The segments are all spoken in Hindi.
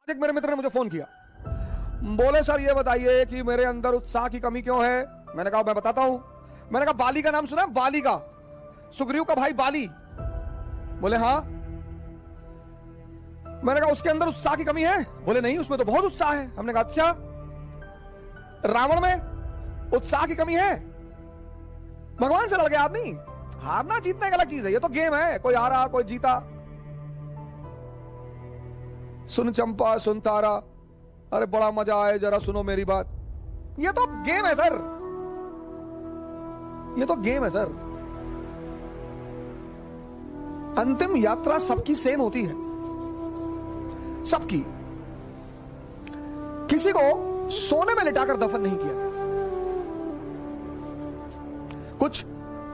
एक मेरे मित्र ने मुझे फोन किया, बोले सर ये बताइए कि मेरे अंदर उत्साह की कमी क्यों है। मैंने कहा मैं बताता हूं। मैंने कहा बाली का नाम सुना है? बाली का, सुग्रीव का भाई बाली। बोले हाँ। मैंने कहा उसके अंदर उत्साह की कमी है? बोले नहीं, उसमें तो बहुत उत्साह है। हमने कहा अच्छा, रावण में उत्साह की कमी है? भगवान से लड़ गया आदमी। हारना जीतना एक अलग चीज है, ये तो गेम है, कोई हारा कोई जीता। सुन चंपा सुन तारा, अरे बड़ा मजा आए जरा सुनो मेरी बात। ये तो गेम है सर, ये तो गेम है सर। अंतिम यात्रा सबकी सेम होती है, सबकी। किसी को सोने में लिटाकर दफन नहीं किया। कुछ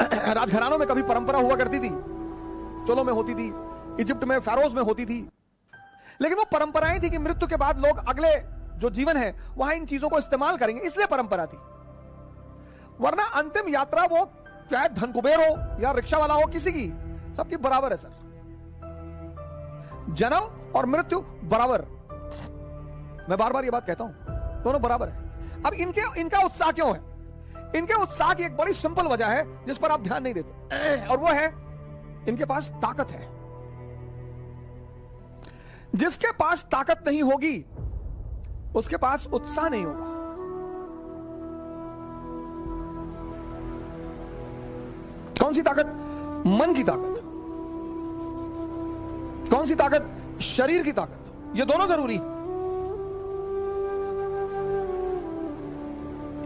राजघरानों में कभी परंपरा हुआ करती थी, चोलों में होती थी, इजिप्ट में फेरोज में होती थी, लेकिन वो परंपराएं थी कि मृत्यु के बाद लोग अगले जो जीवन है वहां इन चीजों को इस्तेमाल करेंगे, इसलिए परंपरा थी। वरना अंतिम यात्रा वो चाहे धन कुबेर हो या रिक्शा वाला हो, किसी की सबकी बराबर है सर। जन्म और मृत्यु बराबर, मैं बार बार ये बात कहता हूं, दोनों बराबर है। अब इनका उत्साह क्यों है? इनके उत्साह की एक बड़ी सिंपल वजह है जिस पर आप ध्यान नहीं देते, और वो है इनके पास ताकत है। जिसके पास ताकत नहीं होगी उसके पास उत्साह नहीं होगा। कौन सी ताकत? मन की ताकत। कौन सी ताकत? शरीर की ताकत। ये दोनों जरूरी।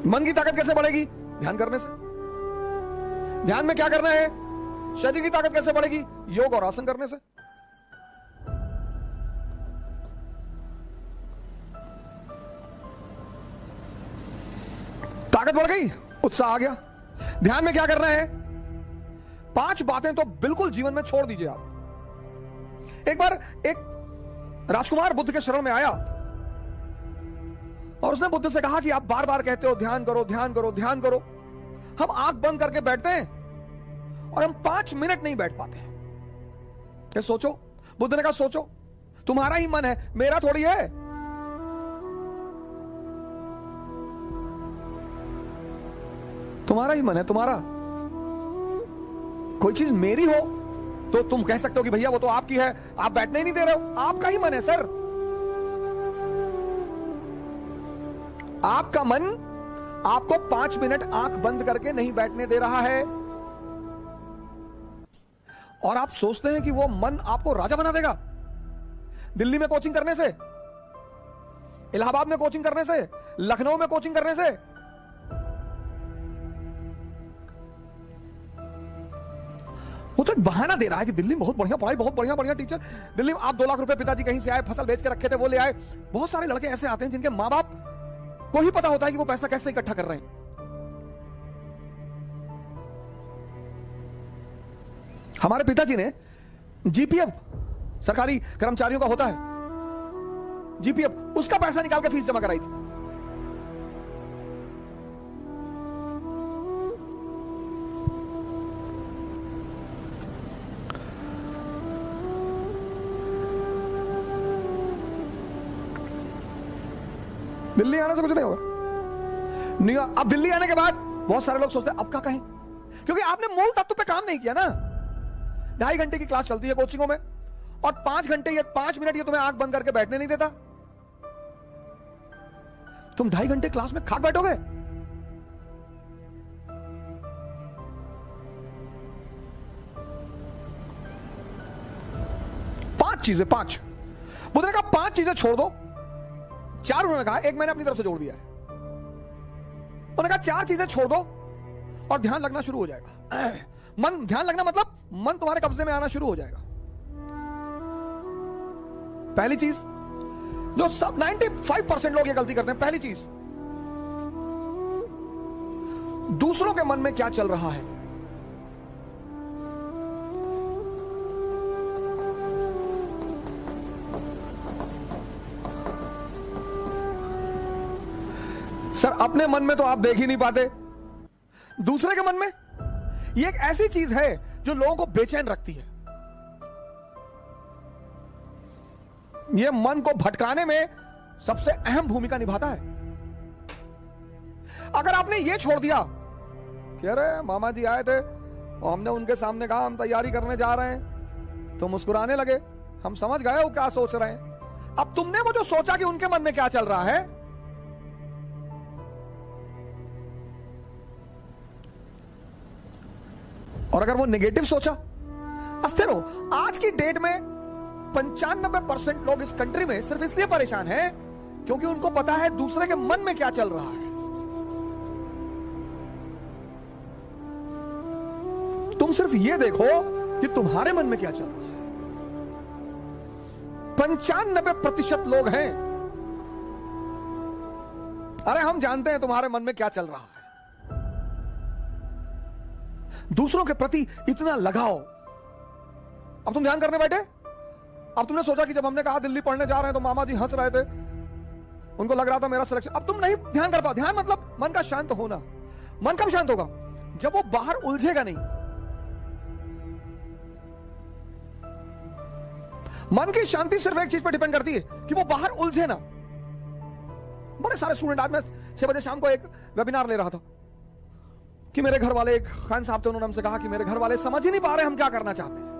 मन की ताकत कैसे बढ़ेगी? ध्यान करने से। ध्यान में क्या करना है? शरीर की ताकत कैसे बढ़ेगी? योग और आसन करने से। ताकत बढ़ गई, उत्साह आ गया। ध्यान में क्या करना है? 5 बातें तो बिल्कुल जीवन में छोड़ दीजिए आप। एक बार एक राजकुमार बुद्ध के शरण में आया और उसने बुद्ध से कहा कि आप बार बार कहते हो ध्यान करो ध्यान करो ध्यान करो, हम आंख बंद करके बैठते हैं और हम 5 मिनट नहीं बैठ पाते। ये सोचो। बुद्ध ने कहा सोचो, तुम्हारा ही मन है, मेरा थोड़ी है। तुम्हारा ही मन है, तुम्हारा। कोई चीज मेरी हो तो तुम कह सकते हो कि भैया वो तो आपकी है, आप बैठने ही नहीं दे रहे हो। आपका ही मन है सर। आपका मन आपको 5 मिनट आंख बंद करके नहीं बैठने दे रहा है, और आप सोचते हैं कि वो मन आपको राजा बना देगा। दिल्ली में कोचिंग करने से, इलाहाबाद में कोचिंग करने से, लखनऊ में कोचिंग करने से, वो तो एक बहाना दे रहा है कि दिल्ली में बहुत बढ़िया पढ़ाई, बहुत बढ़िया बढ़िया टीचर। दिल्ली में आप 2 लाख रुपए पिताजी कहीं से आए, फसल बेच के रखे थे वो ले आए। बहुत सारे लड़के ऐसे आते हैं जिनके मां बाप को ही पता होता है कि वो पैसा कैसे इकट्ठा कर रहे हैं। हमारे पिताजी ने जीपीएफ, सरकारी कर्मचारियों का होता है जीपीएफ, उसका पैसा निकाल के फीस जमा कराई थी। दिल्ली आने से कुछ नहीं होगा। नहीं, अब दिल्ली आने के बाद बहुत सारे लोग सोचते हैं अब क्या कहें, क्योंकि आपने मूल तत्व पे काम नहीं किया ना। 2.5 घंटे की क्लास चलती है कोचिंगों में, और 5 घंटे या 5 मिनट ये तुम्हें आंख बंद करके बैठने नहीं देता। तुम 2.5 घंटे क्लास में खाक बैठोगे? पांच चीजें, 5 बुद्ध ने कहा 5 चीजें छोड़ दो। 4 उन्होंने कहा, एक मैंने अपनी तरफ से जोड़ दिया है। उन्होंने कहा 4 चीजें छोड़ दो और ध्यान लगना शुरू हो जाएगा। मन, ध्यान लगना मतलब मन तुम्हारे कब्जे में आना शुरू हो जाएगा। पहली चीज जो सब 95% लोग ये गलती करते हैं, पहली चीज, दूसरों के मन में क्या चल रहा है। सर अपने मन में तो आप देख ही नहीं पाते, दूसरे के मन में। ये एक ऐसी चीज है जो लोगों को बेचैन रखती है। यह मन को भटकाने में सबसे अहम भूमिका निभाता है। अगर आपने यह छोड़ दिया कि अरे मामा जी आए थे और हमने उनके सामने कहा हम तैयारी करने जा रहे हैं, तो मुस्कुराने लगे, हम समझ गए वो क्या सोच रहे हैं। अब तुमने वो जो सोचा कि उनके मन में क्या चल रहा है, और अगर वो नेगेटिव सोचा, अस्थिर हो। आज की डेट में 95% लोग इस कंट्री में सिर्फ इसलिए परेशान हैं क्योंकि उनको पता है दूसरे के मन में क्या चल रहा है। तुम सिर्फ ये देखो कि तुम्हारे मन में क्या चल रहा है। 95% लोग हैं, अरे हम जानते हैं तुम्हारे मन में क्या चल रहा है। दूसरों के प्रति इतना लगाओ। अब तुम ध्यान करने बैठे, अब तुमने सोचा कि जब हमने कहा दिल्ली पढ़ने जा रहे हैं तो मामा जी हंस रहे थे, उनको लग रहा था मेरा सिलेक्शन। अब तुम नहीं ध्यान कर पाओ। ध्यान मतलब मन का शांत होना। मन कब शांत होगा? जब वो बाहर उलझेगा नहीं। मन की शांति सिर्फ एक चीज पर डिपेंड करती है कि वो बाहर उलझे ना। बड़े सारे स्टूडेंट, आज मैं 6 बजे शाम को एक वेबिनार ले रहा था कि मेरे घर वाले, एक खान साहब थे, उन्होंने हमसे कहा कि मेरे घर वाले समझ ही नहीं पा रहे हम क्या करना चाहते हैं।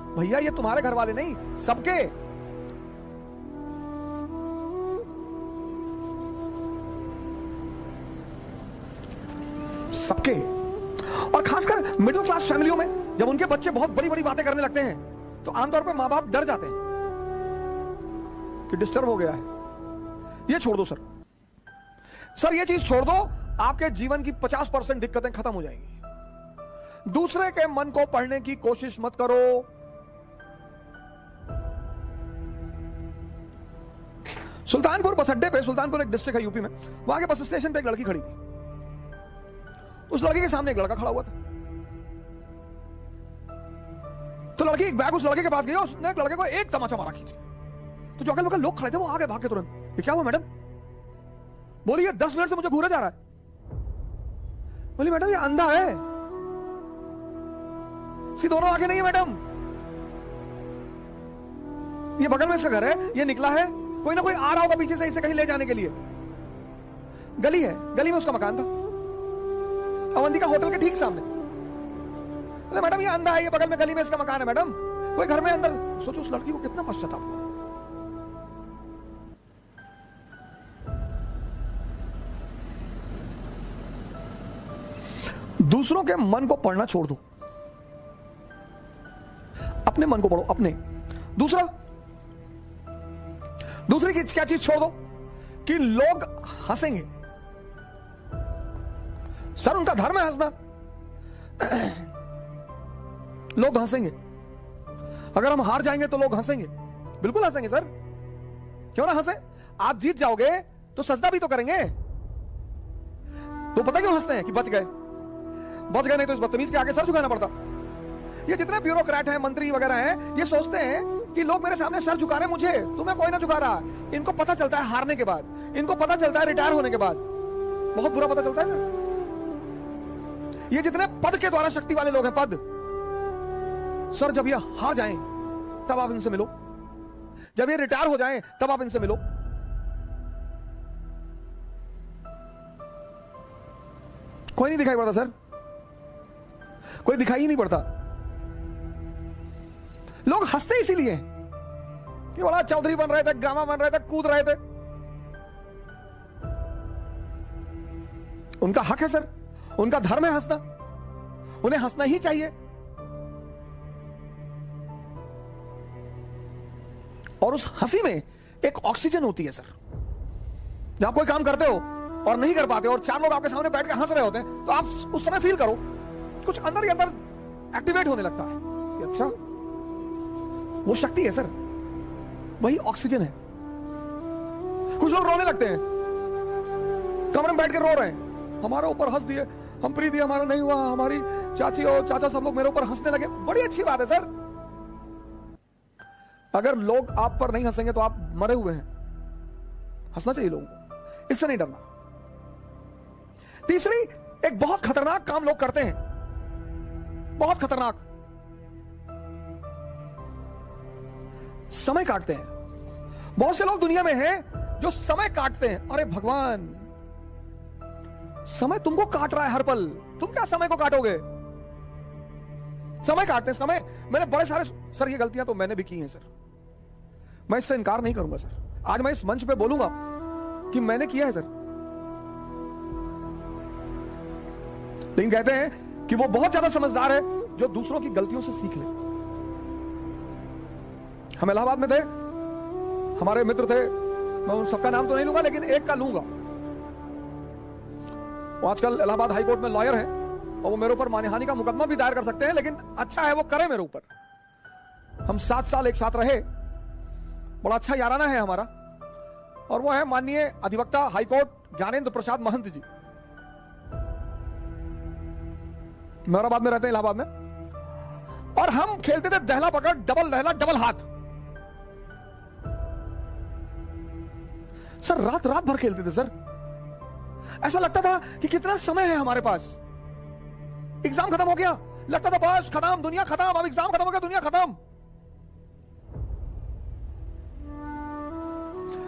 भैया ये तुम्हारे घर वाले नहीं, सबके। सबके। और खासकर मिडिल क्लास फैमिलियों में जब उनके बच्चे बहुत बड़ी बड़ी बातें करने लगते हैं तो आमतौर पर मां बाप डर जाते हैं कि डिस्टर्ब हो गया है। ये छोड़ दो सर, सर ये चीज छोड़ दो, आपके जीवन की 50% दिक्कतें खत्म हो जाएंगी। दूसरे के मन को पढ़ने की कोशिश मत करो। सुल्तानपुर बस अड्डे पे, सुल्तानपुर एक डिस्ट्रिक्ट है यूपी में, वहां के बस स्टेशन पे एक लड़की खड़ी थी। उस लड़की के सामने एक लड़का खड़ा हुआ था। तो लड़की एक बैग उस लड़के के पास गई और उसने लड़के को एक तमाचा मारा खींच। तो जो अगल बगल लोग खड़े थे वो आगे भाग के तुरंत, ये क्या हुआ मैडम? बोली ये 10 मिनट से मुझे घूरा जा रहा है। बोली मैडम ये अंधा है, इसकी दोनों आंखें नहीं है मैडम। ये बगल में इसका घर है, ये निकला है, कोई ना कोई आ रहा होगा पीछे से इसे कहीं ले जाने के लिए। गली है, गली में उसका मकान था, अवंतिका होटल के ठीक सामने। अरे मैडम ये अंधा है, ये बगल में गली में इसका मकान है मैडम, कोई घर में अंदर। सोचो उस लड़की को कितना पश्चाताप हुआ। दूसरों के मन को पढ़ना छोड़ दो, अपने मन को पढ़ो। अपने दूसरी की क्या चीज छोड़ दो कि लोग हंसेंगे। सर उनका धर्म है हंसना, लोग हंसेंगे। अगर हम हार जाएंगे तो लोग हंसेंगे, बिल्कुल हंसेंगे सर, क्यों ना हंसे। आप जीत जाओगे तो सजदा भी तो करेंगे। तो पता क्यों हंसते हैं कि बच गए, नहीं तो इस बदतमीज के आगे सर झुकाना पड़ता। ये जितने ब्यूरोक्रेट हैं, मंत्री वगैरह हैं, ये सोचते हैं कि लोग मेरे सामने सर झुका रहे हैं, मुझे तुम्हें कोई ना झुका रहा। इनको पता चलता है हारने के बाद, इनको पता चलता है रिटायर होने के बाद, बहुत बुरा पता चलता है सर। ये जितने पद के द्वारा शक्ति वाले लोग हैं, पद, सर जब ये हार जाएं तब आप इनसे मिलो, जब ये रिटायर हो जाएं तब आप इनसे मिलो। कोई नहीं दिखाई पड़ता सर, कोई दिखाई ही नहीं पड़ता। लोग हंसते इसीलिए कि बड़ा चौधरी बन रहे थे, गामा बन रहे थे, कूद रहे थे। उनका हक है सर, उनका धर्म है हंसना, उन्हें हंसना ही चाहिए। और उस हंसी में एक ऑक्सीजन होती है सर। जब आप कोई काम करते हो और नहीं कर पाते और 4 लोग आपके सामने बैठ के हंस रहे होते हैं, तो आप उस समय फील करो कुछ अंदर ही अंदर एक्टिवेट होने लगता है कि अच्छा वो शक्ति है सर, वही ऑक्सीजन है। कुछ लोग रोने लगते हैं, कमरे में बैठ के रो रहे हैं, हमारे ऊपर हंस दिए, हम प्री दिए, हमारा नहीं हुआ, हमारी चाची और चाचा सब लोग मेरे ऊपर हंसने लगे। बड़ी अच्छी बात है सर। अगर लोग आप पर नहीं हंसेंगे तो आप मरे हुए हैं। हंसना चाहिए लोगों को, इससे नहीं डरना। तीसरी, एक बहुत खतरनाक काम लोग करते हैं, बहुत खतरनाक, समय काटते हैं। बहुत से लोग दुनिया में हैं जो समय काटते हैं। अरे भगवान, समय तुमको काट रहा है हर पल, तुम क्या समय को काटोगे? समय काटते समय मैंने बड़े सारे, सर ये गलतियां तो मैंने भी की हैं सर, मैं इससे इनकार नहीं करूंगा सर। आज मैं इस मंच पे बोलूंगा कि मैंने किया है सर। लेकिन कहते हैं कि वो बहुत ज्यादा समझदार है जो दूसरों की गलतियों से सीख ले। हम इलाहाबाद में थे, हमारे मित्र थे, मैं उन सबका नाम तो नहीं लूंगा लेकिन एक का लूंगा। वो आजकल इलाहाबाद हाई कोर्ट में लॉयर है और वो मेरे ऊपर मानहानि का मुकदमा भी दायर कर सकते हैं, लेकिन अच्छा है वो करे मेरे ऊपर। हम 7 साल एक साथ रहे, बड़ा अच्छा याराना है हमारा, और वो है माननीय अधिवक्ता हाईकोर्ट ज्ञानेंद्र प्रसाद महंत जी। मेहराबाद में रहते हैं, इलाहाबाद में। और हम खेलते थे दहला पकड़, डबल दहला, डबल हाथ। सर रात रात भर खेलते थे सर। ऐसा लगता था कि कितना समय है हमारे पास। एग्जाम खत्म हो गया, लगता था बस खत्म, दुनिया खत्म, अब एग्जाम खत्म हो गया, दुनिया खत्म।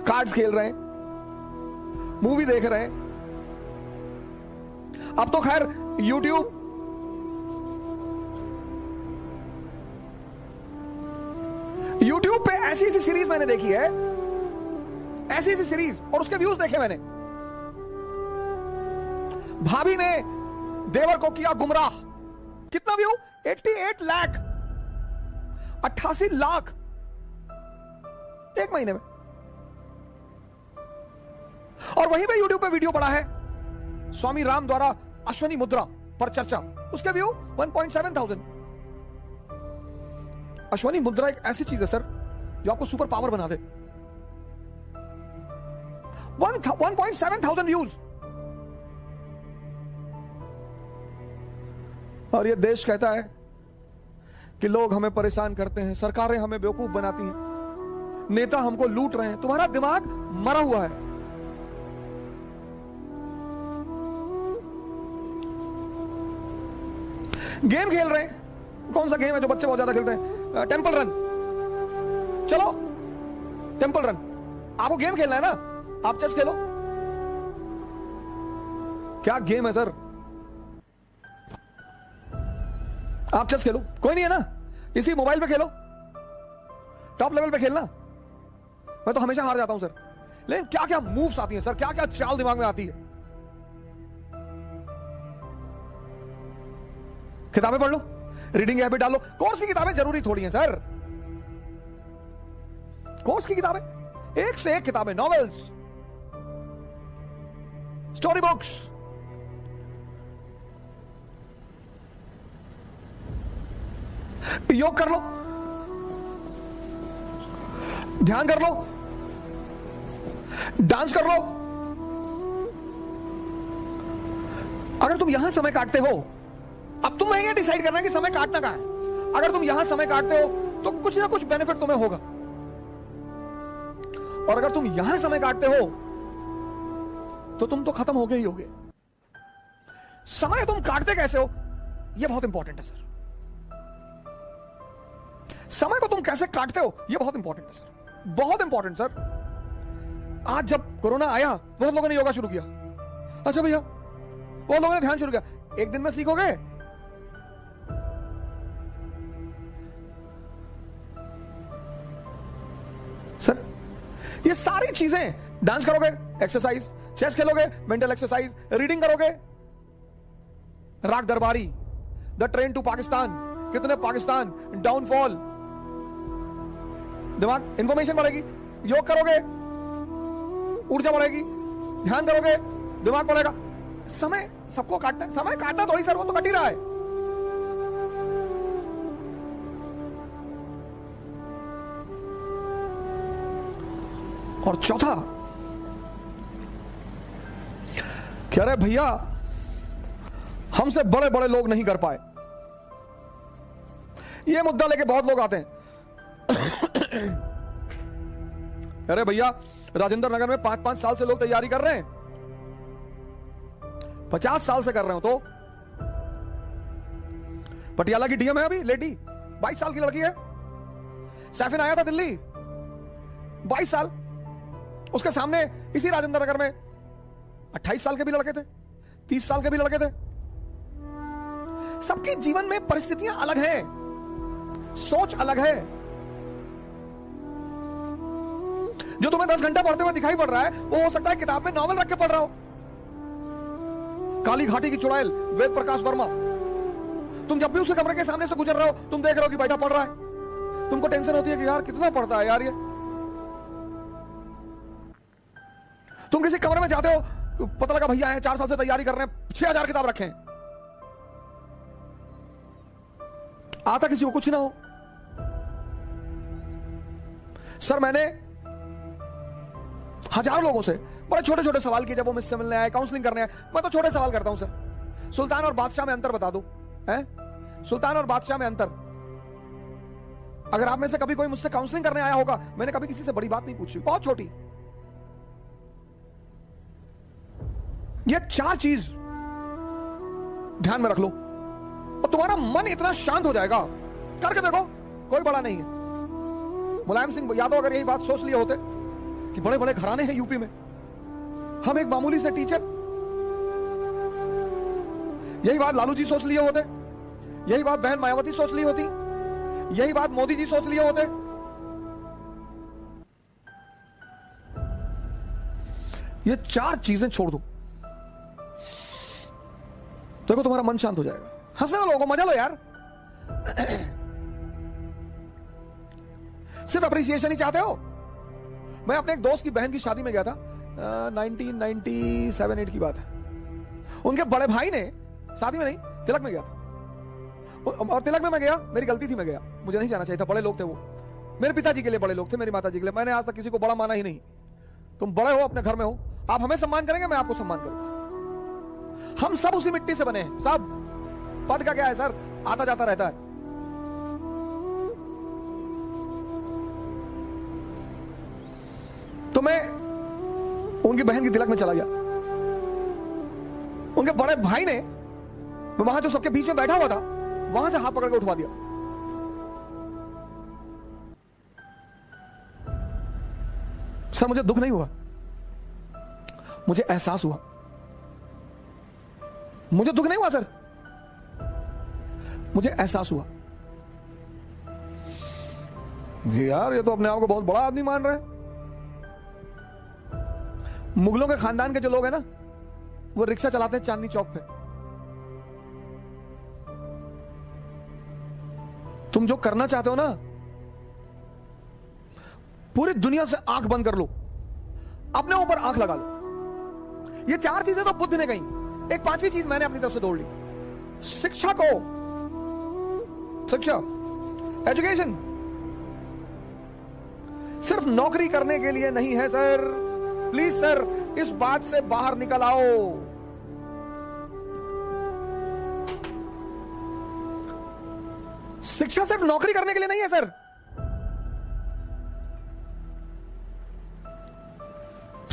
कार्ड्स खेल रहे हैं, मूवी देख रहे हैं। अब तो खैर यूट्यूब पे ऐसी ऐसी सीरीज मैंने देखी है, ऐसी ऐसी सीरीज, और उसके व्यूज देखे मैंने। भाभी ने देवर को किया गुमराह, कितना व्यू? 88 लाख, 88 लाख एक महीने में। और वहीं पे यूट्यूब पे वीडियो पड़ा है स्वामी राम द्वारा अश्वनी मुद्रा पर चर्चा, उसके व्यू 1.7 अश्वनी मुद्रा एक ऐसी चीज है सर जो आपको सुपर पावर बना दे। 1.7 व्यूज। और ये देश कहता है कि लोग हमें परेशान करते हैं, सरकारें हमें बेवकूफ बनाती हैं, नेता हमको लूट रहे हैं। तुम्हारा दिमाग मरा हुआ है। गेम खेल रहे हैं, कौन सा गेम है जो बच्चे बहुत ज्यादा खेलते हैं? Temple run. चलो टेंपल रन, आपको गेम खेलना है ना, आप चेस खेलो। क्या गेम है सर? आप चेस खेलो, कोई नहीं है ना, इसी मोबाइल पे खेलो, टॉप लेवल पे खेलना। मैं तो हमेशा हार जाता हूं सर। लेकिन क्या क्या मूव्स आती हैं सर, क्या क्या चाल दिमाग में आती है। किताबें पढ़ लो, रीडिंग हैबिट डालो। कोर्स की किताबें जरूरी थोड़ी हैं सर। कोर्स की किताबें, एक से एक किताबें, नॉवेल्स, स्टोरी बुक्स। योग कर लो, ध्यान कर लो, डांस कर लो। अगर तुम यहां समय काटते हो, अब तुम ये डिसाइड करना है कि समय काटना कहां है। अगर तुम यहां समय काटते हो तो कुछ ना कुछ बेनिफिट तुम्हें होगा, और अगर तुम यहां समय काटते हो तो तुम तो खत्म हो गए ही होगे। समय तुम काटते कैसे हो, यह बहुत इंपॉर्टेंट है सर। समय को तुम कैसे काटते हो, यह बहुत इंपॉर्टेंट है सर, बहुत इंपॉर्टेंट सर। आज जब कोरोना आया, बहुत लोगों ने योगा शुरू किया। अच्छा भैया, बहुत लोगों ने ध्यान शुरू किया। एक दिन में सीखोगे? सर ये सारी चीजें, डांस करोगे एक्सरसाइज, चेस खेलोगे मेंटल एक्सरसाइज, रीडिंग करोगे, राग दरबारी, द ट्रेन टू पाकिस्तान, कितने पाकिस्तान, डाउनफॉल, दिमाग इंफॉर्मेशन बढ़ेगी। योग करोगे, ऊर्जा बढ़ेगी। ध्यान करोगे, दिमाग बढ़ेगा। समय सबको काटना है, समय काटना थोड़ी सर, वो तो कट ही रहा है। और चौथा, कह रहे भैया हमसे बड़े बड़े लोग नहीं कर पाए। ये मुद्दा लेके बहुत लोग आते हैं। अरे भैया राजेंद्र नगर में 5-5 साल से लोग तैयारी कर रहे हैं, 50 साल से कर रहे हो। तो पटियाला की डीएम है अभी लेडी, 22 साल की लड़की है। सैफिन आया था दिल्ली, 22 साल। उसके सामने इसी राजेंद्र नगर में 28 साल के भी लड़के थे, 30 साल के भी लड़के थे। सबके जीवन में परिस्थितियां अलग हैं, सोच अलग है। जो तुम्हें 10 घंटा पढ़ते हुए दिखाई पड़ रहा है, वो हो सकता है किताब में नॉवल रख के पढ़ रहा हो। काली घाटी की चुड़ैल वेद प्रकाश वर्मा, तुम जब भी उसके कमरे के सामने से गुजर रहे हो, तुम देख रहे हो कि बैठा पढ़ रहा है। तुमको टेंशन होती है कि यार कितना पढ़ता है यार ये। तुम किसी कमरे में जाते हो, पता लगा भैया है 4 साल से तैयारी कर रहे हैं, 6000 किताब रखे हैं, आता किसी को कुछ ना हो। सर मैंने हजारों लोगों से बड़े छोटे छोटे सवाल किए जब वो मुझसे मिलने आए, काउंसलिंग करने आए। मैं तो छोटे सवाल करता हूं सर, सुल्तान और बादशाह में अंतर बता दो, हैं? सुल्तान और बादशाह में अंतर। अगर आप में से कभी कोई मुझसे काउंसलिंग करने आया होगा, मैंने कभी किसी से बड़ी बात नहीं पूछी, बहुत छोटी। ये 4 चीज ध्यान में रख लो और तुम्हारा मन इतना शांत हो जाएगा। करके देखो, कोई बड़ा नहीं है। मुलायम सिंह यादव अगर यही बात सोच लिए होते कि बड़े बड़े घराने हैं यूपी में, हम एक मामूली से टीचर, यही बात लालू जी सोच लिए होते, यही बात बहन मायावती सोच ली होती, यही बात मोदी जी सोच लिए होते। ये 4 चीजें छोड़ दो, देखो तुम्हारा मन शांत हो जाएगा। हंसने दो लोगों को, मजा लो यार। सिर्फ अप्रिसिएशन ही चाहते हो। मैं अपने एक दोस्त की बहन की शादी में गया था, 1997-8 की बात है। उनके बड़े भाई ने, शादी में नहीं, तिलक में गया था, और तिलक में मैं गया, मेरी गलती थी, मैं गया, मुझे नहीं जाना चाहिए था। बड़े लोग थे वो, मेरे पिताजी के लिए बड़े लोग थे, मेरी माताजी के लिए। मैंने आज तक किसी को बड़ा माना ही नहीं। तुम बड़े हो, अपने घर में हो, आप हमें सम्मान करेंगे, मैं आपको सम्मान करूंगा। हम सब उसी मिट्टी से बने हैं, सब। पद का क्या है सर, आता जाता रहता है। तो मैं उनकी बहन की तिलक में चला गया। उनके बड़े भाई ने वहां जो सबके बीच में बैठा हुआ था, वहां से हाथ पकड़ के उठवा दिया। सर मुझे दुख नहीं हुआ, मुझे एहसास हुआ। मुझे दुख नहीं हुआ सर, मुझे एहसास हुआ यार ये तो अपने आप को बहुत बड़ा आदमी मान रहे हैं। मुगलों के खानदान के जो लोग हैं ना, वो रिक्शा चलाते हैं चांदनी चौक पे। तुम जो करना चाहते हो ना, पूरी दुनिया से आंख बंद कर लो, अपने ऊपर आंख लगा लो। ये 4 चीजें तो बुद्ध ने कही, एक 5वीं चीज मैंने अपनी तरफ से जोड़ ली। शिक्षा को, शिक्षा, एजुकेशन सिर्फ नौकरी करने के लिए नहीं है सर। प्लीज सर, इस बात से बाहर निकल आओ। शिक्षा सिर्फ नौकरी करने के लिए नहीं है सर।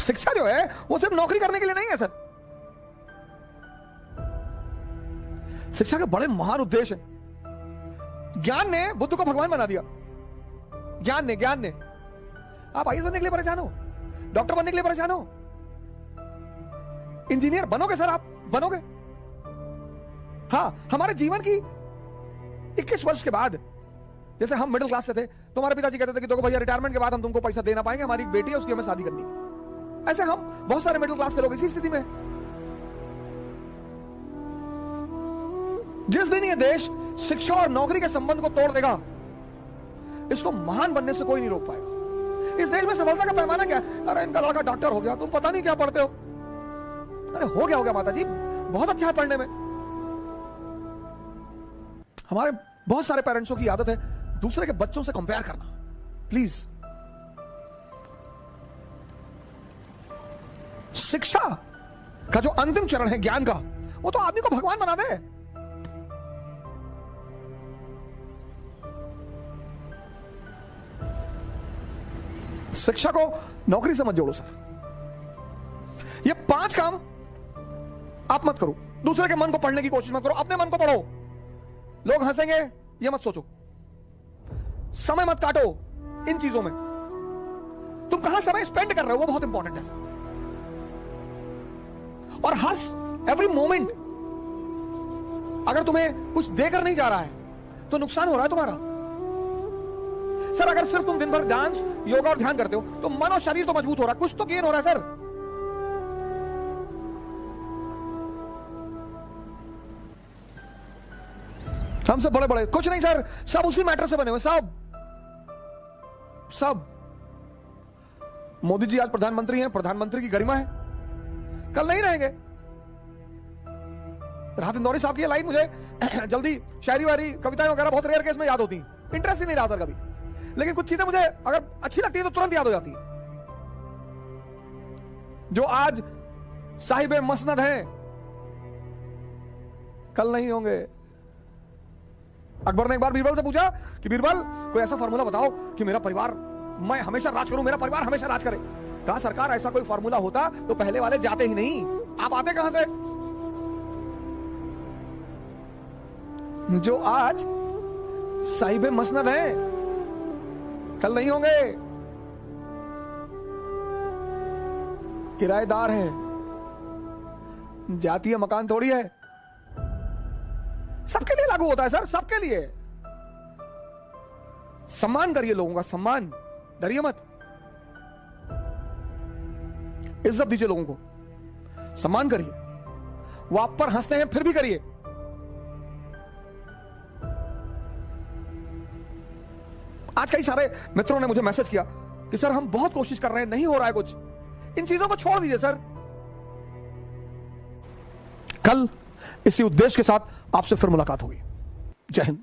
शिक्षा जो है वो सिर्फ नौकरी करने के लिए नहीं है सर। शिक्षा के बड़े महान उद्देश्य हैं। ज्ञान ने बुद्ध को भगवान बना दिया। ज्ञान ने आप आईएएस बनने के लिए परेशान हो, डॉक्टर बनने के लिए परेशान हो, इंजीनियर बनोगे सर, आप बनोगे। हाँ, हमारे जीवन की 21 वर्ष के बाद, जैसे हम मिडिल क्लास से थे, तो हमारे पिताजी कहते थे कि देखो भैया रिटायरमेंट के बाद हम तुमको पैसा दे ना पाएंगे, हमारी एक बेटी है उसकी हमें शादी करनी है। ऐसे हम बहुत सारे मिडिल क्लास के लोग इसी स्थिति में। जिस दिन ये देश शिक्षा और नौकरी के संबंध को तोड़ देगा, इसको महान बनने से कोई नहीं रोक पाएगा। इस देश में सफलता का पैमाना क्या है? अरे इनका लड़का डॉक्टर हो गया, तुम पता नहीं क्या पढ़ते हो। अरे हो गया माता जी, बहुत अच्छा है पढ़ने में। हमारे बहुत सारे पेरेंट्सों की आदत है दूसरे के बच्चों से कंपेयर करना। प्लीज, शिक्षा का जो अंतिम चरण है ज्ञान का, वो तो आदमी को भगवान बना दे। शिक्षा को नौकरी से मत जोड़ो सर। ये 5 काम आप मत करो। दूसरे के मन को पढ़ने की कोशिश मत करो, अपने मन को पढ़ो। लोग हंसेंगे ये मत सोचो, समय मत काटो इन चीजों में। तुम कहां समय स्पेंड कर रहे हो वो बहुत इंपॉर्टेंट है सर। और हर एवरी मोमेंट अगर तुम्हें कुछ देकर नहीं जा रहा है तो नुकसान हो रहा है तुम्हारा। सर अगर सिर्फ तुम दिन भर डांस योगा और ध्यान करते हो तो मन और शरीर तो मजबूत हो रहा है, कुछ तो गेन हो रहा है सर। हम सब बड़े बड़े कुछ नहीं सर, सब उसी मैटर से बने हुए सब। मोदी जी आज प्रधानमंत्री हैं, प्रधानमंत्री की गरिमा है, कल नहीं रहेंगे। राहत इंदौरी साहब की लाइन मुझे जल्दी शायरी वारी कविताएं वगैरह बहुत रेयर केस में याद होती, इंटरेस्ट ही नहीं रहा सर कभी, लेकिन कुछ चीजें मुझे अगर अच्छी लगती है तो तुरंत याद हो जाती है। जो आज साहिबे मसनद हैं कल नहीं होंगे। अकबर ने एक बार बीरबल से पूछा कि बीरबल कोई ऐसा फार्मूला बताओ कि मेरा परिवार, मैं हमेशा राज करूं, मेरा परिवार हमेशा राज करे। कहा सरकार ऐसा कोई फार्मूला होता तो पहले वाले जाते ही नहीं, आप आते कहां से? जो आज साहिबे मसनद हैं कल नहीं होंगे, किराएदार है, जातीय मकान थोड़ी है, सबके लिए लागू होता है सर, सबके लिए। सम्मान करिए लोगों का, सम्मान डरिए मत, इज्जत दीजिए लोगों को, सम्मान करिए। वो आप पर हंसते हैं फिर भी करिए। आज कई सारे मित्रों ने मुझे मैसेज किया कि सर हम बहुत कोशिश कर रहे हैं, नहीं हो रहा है कुछ। इन चीजों को छोड़ दीजिए सर। कल इसी उद्देश्य के साथ आपसे फिर मुलाकात होगी। जय हिंद।